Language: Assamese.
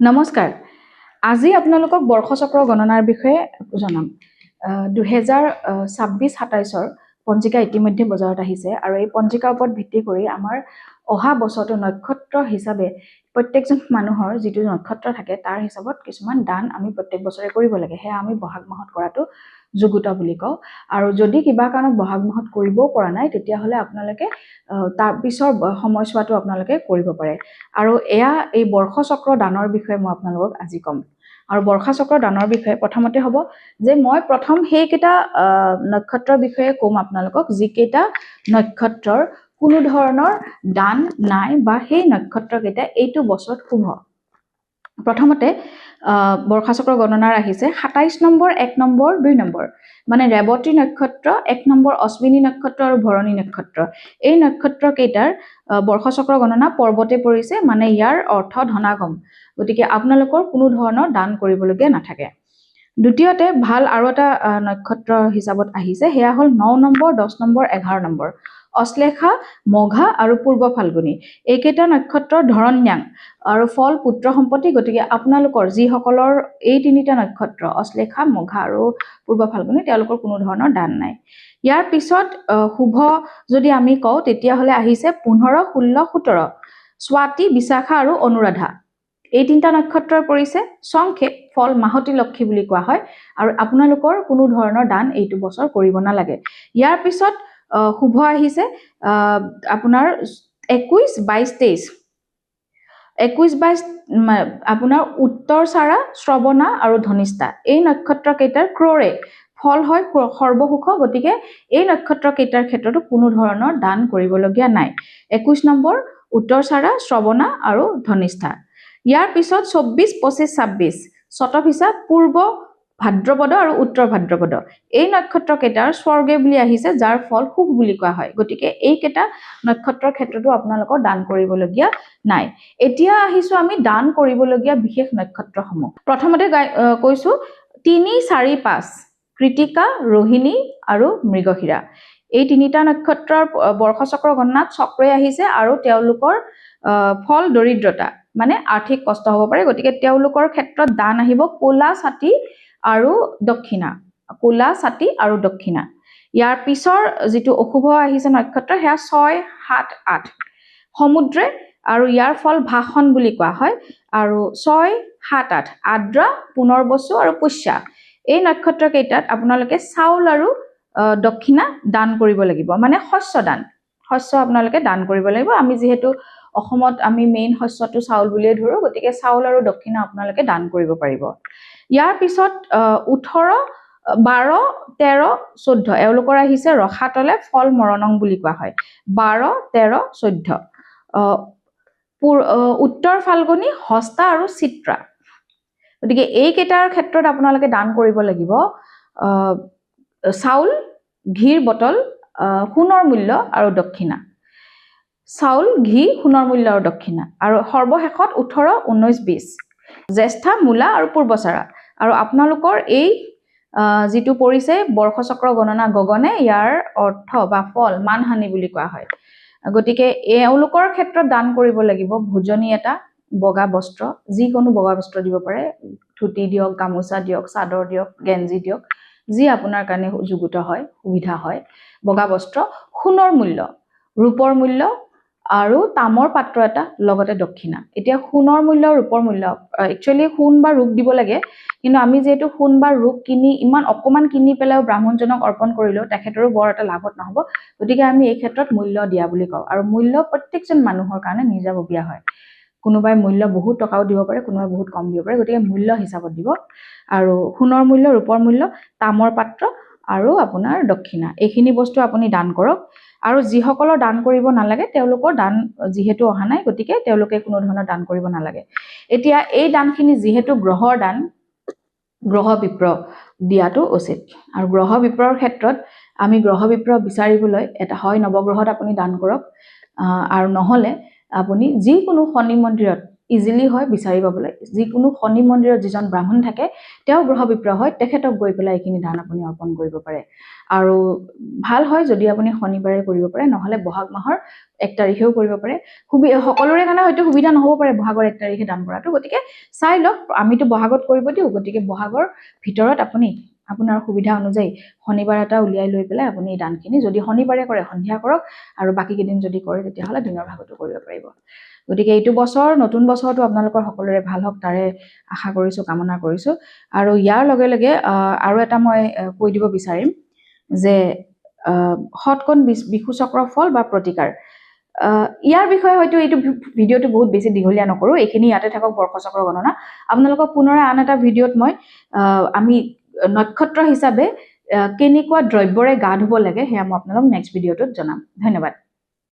নমস্কাৰ। আজি আপোনালোকক বৰ্ষচক্ৰ গণনাৰ বিষয়ে জনাম। 2026-27ৰ পঞ্জিকা ইতিমধ্যে বজাৰত আহিছে আৰু এই পঞ্জিকাৰ ওপৰত ভিত্তি কৰি আমাৰ অহা বছৰটো নক্ষত্ৰ হিচাপে প্ৰত্যেকজন মানুহৰ যিটো নক্ষত্ৰ থাকে তাৰ হিচাপত কিছুমান দান আমি প্ৰত্যেক বছৰে কৰিব লাগে। সেয়া আমি বহাগ মাহত কৰাটো যোগ্যত বুলি কওঁ। আৰু যদি কিবা কাৰণত বহাগ মাহত কৰিবও পৰা নাই তেতিয়াহ'লে আপোনালোকে তাৰ পিছৰ সময়ছোৱাটো আপোনালোকে কৰিব পাৰে। আৰু এয়া এই বৰ্ষচক্ৰ দানৰ বিষয়ে মই আপোনালোকক আজি ক'ম। আৰু বৰ্ষচক্ৰ দানৰ বিষয়ে প্ৰথমতে হ'ব যে মই প্ৰথম সেইকেইটা নক্ষত্ৰৰ বিষয়ে ক'ম আপোনালোকক যিকেইটা নক্ষত্ৰৰ কোনো ধৰণৰ দান নাই বা সেই নক্ষত্ৰকেইটা এইটো বছৰত শুভ। প্ৰথমতে বৰ্ষচক্ৰ গণনাৰ আহিছে 27 নম্বৰ, 1 নম্বৰ, 2 নম্বৰ, মানে ৰেৱতী নক্ষত্ৰ, 1 নম্বৰ অশ্বিনী নক্ষত্ৰ আৰু ভৰণী নক্ষত্ৰ। এই নক্ষত্ৰ কেইটাৰ বৰ্ষচক্ৰ গণনা পৰ্বতে পৰিছে, মানে ইয়াৰ অৰ্থ ধনাগম। গতিকে আপোনালোকৰ কোনো ধৰণৰ দান কৰিবলগীয়া নাথাকে। দ্বিতীয়তে ভাল আৰু এটা নক্ষত্ৰ হিচাপত আহিছে, সেয়া হ'ল 9 নম্বৰ, 10 নম্বৰ, 11 নম্বৰ, অশ্লেষা, মঘা আৰু পূৰ্ব ফাল্গুনী। এইকেইটা নক্ষত্ৰৰ ধৰণাং আৰু ফল পুত্ৰ সম্পত্তি। গতিকে আপোনালোকৰ যিসকলৰ এই তিনিটা নক্ষত্ৰ অশ্লেষা, মঘা আৰু পূৰ্ব ফাল্গুনী তেওঁলোকৰ কোনো ধৰণৰ দান নাই। ইয়াৰ পিছত শুভ যদি আমি কওঁ তেতিয়াহ'লে আহিছে 15, 16, 17, স্বাতী, বিশাখা আৰু অনুৰাধা। এই তিনিটা নক্ষত্ৰৰ পৰিছে সংক্ষেপ ফল মাহতী লক্ষী বুলি কোৱা হয় আৰু আপোনালোকৰ কোনো ধৰণৰ দান এইটো বছৰ কৰিব নালাগে। ইয়াৰ পিছত শুভ আহিছে আপোনাৰ 21, 22, 23। 21, 22 আপোনাৰ উত্তৰচাৰা, শ্ৰৱণা আৰু ধনিষ্ঠা। এই নক্ষত্ৰ কেইটাৰ ক্ৰৰে ফল হয় সৰ্বসুখ। গতিকে এই নক্ষত্ৰ কেইটাৰ ক্ষেত্ৰতো কোনো ধৰণৰ দান কৰিবলগীয়া নাই। 21 নম্বৰ উত্তৰচাৰা, শ্ৰৱণা আৰু ধনিষ্ঠা। ইয়াৰ পিছত 24, 25, 26 শতভিষা, পূৰ্ব ভাদ্ৰপদ আৰু উত্তৰ ভাদ্ৰপদ। এই নক্ষত্ৰ কেইটাৰ স্বৰ্গে বুলি আহিছে, যাৰ ফল সুখ বুলি কোৱা হয়। গতিকে এইকেইটা নক্ষত্ৰৰ ক্ষেত্ৰতো আপোনালোকৰ দান কৰিবলগীয়া নাই। এতিয়া আহিছো আমি দান কৰিবলগীয়া বিশেষ নক্ষত্ৰসমূহ। প্ৰথমতে কৈছো 3, 4, 5 কৃতিকা, ৰোহিণী আৰু মৃগশিৰা। এই তিনিটা নক্ষত্ৰৰ বৰ্ষচক্ৰ গণনাত চক্ৰই আহিছে আৰু তেওঁলোকৰ ফল দৰিদ্ৰতা, মানে আৰ্থিক কষ্ট হ'ব পাৰে। গতিকে তেওঁলোকৰ ক্ষেত্ৰত দান আহিব ক'লা ছাতি আৰু দক্ষিণা, ক'লা ছাতি আৰু দক্ষিণা। ইয়াৰ পিছৰ যিটো অশুভ আহিছে নক্ষত্ৰ সেয়া 6, 7, 8 সমুদ্ৰে আৰু ইয়াৰ ফল ভাষণ বুলি কোৱা হয়। আৰু 6, 7, 8 আদ্ৰা, পুনৰ্বসু আৰু পুষ্যা। এই নক্ষত্ৰ কেইটাত আপোনালোকে চাউল আৰু দক্ষিণা দান কৰিব লাগিব, মানে শস্য দান, শস্য আপোনালোকে দান কৰিব লাগিব। আমি যিহেতু অসমত আমি মেইন শস্যটো চাউল বুলিয়ে ধৰো, গতিকে চাউল আৰু দক্ষিণা আপোনালোকে দান কৰিব পাৰিব। ইয়াৰ পিছত 18, 12, 13, 14 এওঁলোকৰ আহিছে ৰসাতলে, ফল মৰণং বুলি কোৱা হয়। 12, 13, 14 উত্তৰ ফাল্গুনী, হস্তা আৰু চিত্ৰা। গতিকে এইকেইটাৰ ক্ষেত্ৰত আপোনালোকে দান কৰিব লাগিব চাউল, ঘিৰ বটল, সোণৰ মূল্য আৰু দক্ষিণা। চাউল, ঘি, সোণৰ মূল্য আৰু দক্ষিণা। আৰু সৰ্বশেষত 18, 19, 20 জ্যেষ্ঠা, মূলা আৰু পূৰ্বচাৰা। আৰু আপোনালোকৰ এই যিটো পৰিছে বৰ্ষচক্ৰ গণনা গগনে, ইয়াৰ অৰ্থ বা ফল মানহানি বুলি কোৱা হয়। গতিকে এওঁলোকৰ ক্ষেত্ৰত দান কৰিব লাগিব ভোজনী এটা, বগা বস্ত্ৰ, যিকোনো বগা বস্ত্ৰ দিব পাৰে, ধুতি দিয়ক, গামোচা দিয়ক, চাদৰ দিয়ক, গেঞ্জি দিয়ক, যি আপোনাৰ কাৰণে যোগ্যত হয়, সুবিধা হয়। বগা বস্ত্ৰ, সোণৰ মূল্য, ৰূপৰ মূল্য আৰু তামৰ পাত্ৰ এটা, লগতে দক্ষিণা। এতিয়া সোণৰ মূল্য, ৰূপৰ মূল্য, একচুৱেলি সোণ বা ৰূপ দিব লাগে, কিন্তু আমি যিহেতু সোণ বা ৰূপ কিনি ইমান অকণমান কিনি পেলাই ব্ৰাহ্মণজনক অৰ্পণ কৰিলেও তেখেতৰো বৰ এটা লাভত নহ'ব। গতিকে আমি এই ক্ষেত্ৰত মূল্য দিয়া বুলি কওঁ। আৰু মূল্য প্ৰত্যেকজন মানুহৰ কাৰণে নিজাববীয়া হয়। কোনোবাই মূল্য বহুত টকাও দিব পাৰে, কোনোবাই বহুত কম দিব পাৰে। গতিকে মূল্য হিচাপত দিব। আৰু সোণৰ মূল্য, ৰূপৰ মূল্য, তামৰ পাত্ৰ আৰু আপোনাৰ দক্ষিণা, এইখিনি বস্তু আপুনি দান কৰক। আৰু যিসকলৰ দান কৰিব নালাগে তেওঁলোকৰ দান যিহেতু অহা নাই, গতিকে তেওঁলোকে কোনো ধৰণৰ দান কৰিব নালাগে। এতিয়া এই দানখিনি যিহেতু গ্ৰহৰ দান, গ্ৰহ বিপ্ৰ দিয়াটো উচিত। আৰু গ্ৰহ বিপ্ৰৰ ক্ষেত্ৰত আমি গ্ৰহ বিপ্ৰ বিচাৰিবলৈ এটা হয় নৱগ্ৰহত আপুনি দান কৰক, আৰু নহ'লে আপুনি যিকোনো শনি মন্দিৰত ইজিলি হয় বিচাৰি পাবলৈ যিকোনো শনি মন্দিৰত যিজন ব্ৰাহ্মণ থাকে তেওঁ গ্ৰহ বিপ্ৰ হয় তেখেতক গৈ পেলাই এইখিনি দান আপুনি অৰ্পণ কৰিব পাৰে আৰু ভাল হয় যদি আপুনি শনিবাৰে কৰিব পাৰে নহলে বহাগ মাহৰ 1 তাৰিখেও কৰিব পাৰে সকলোৰে কাৰণে হয়তো সুবিধা নহব পাৰে বহাগৰ 1 তাৰিখে দান কৰাটো গতিকে চাই লওক আমিতো বহাগত কৰিব দিও গতিকে বহাগৰ ভিতৰত আপুনি আপোনাৰ সুবিধা অনুযায়ী শনিবাৰ এটা উলিয়াই লৈ পেলাই আপুনি এই দানখিনি যদি শনিবাৰে কৰে সন্ধিয়া কৰক আৰু বাকি কেদিন যদি কৰে তেতিয়াহলে দিনৰ ভাগতো কৰিব পাৰিব গতিকে এইটো বছৰ নতুন বছৰটো আপোনালোকৰ সকলোৰে ভাল হওক তাৰে আশা কৰিছো কামনা কৰিছো আৰু ইয়াৰ লগে লগে আৰু এটা মই কৈ দিব বিচাৰিম যে হটকন বিখু চক্ৰ ফল বা প্ৰতিকাৰ ইয়াৰ বিষয়ে হয়তো এইটো ভিডিওটো বহুত বেছি দীঘলীয়া নকৰো এইখিনি ইয়াতে থাকক বৰ্ষচক্ৰ গণনা আপোনালোকক পুনৰ আন এটা ভিডিওত মই আমি নক্ষত্ৰ হিচাপে কেনেকুৱা দ্ৰব্যৰে গা ধুব লাগে হেয়া মই আপোনালোক নেক্সট ভিডিওটোত জনাম ধন্যবাদ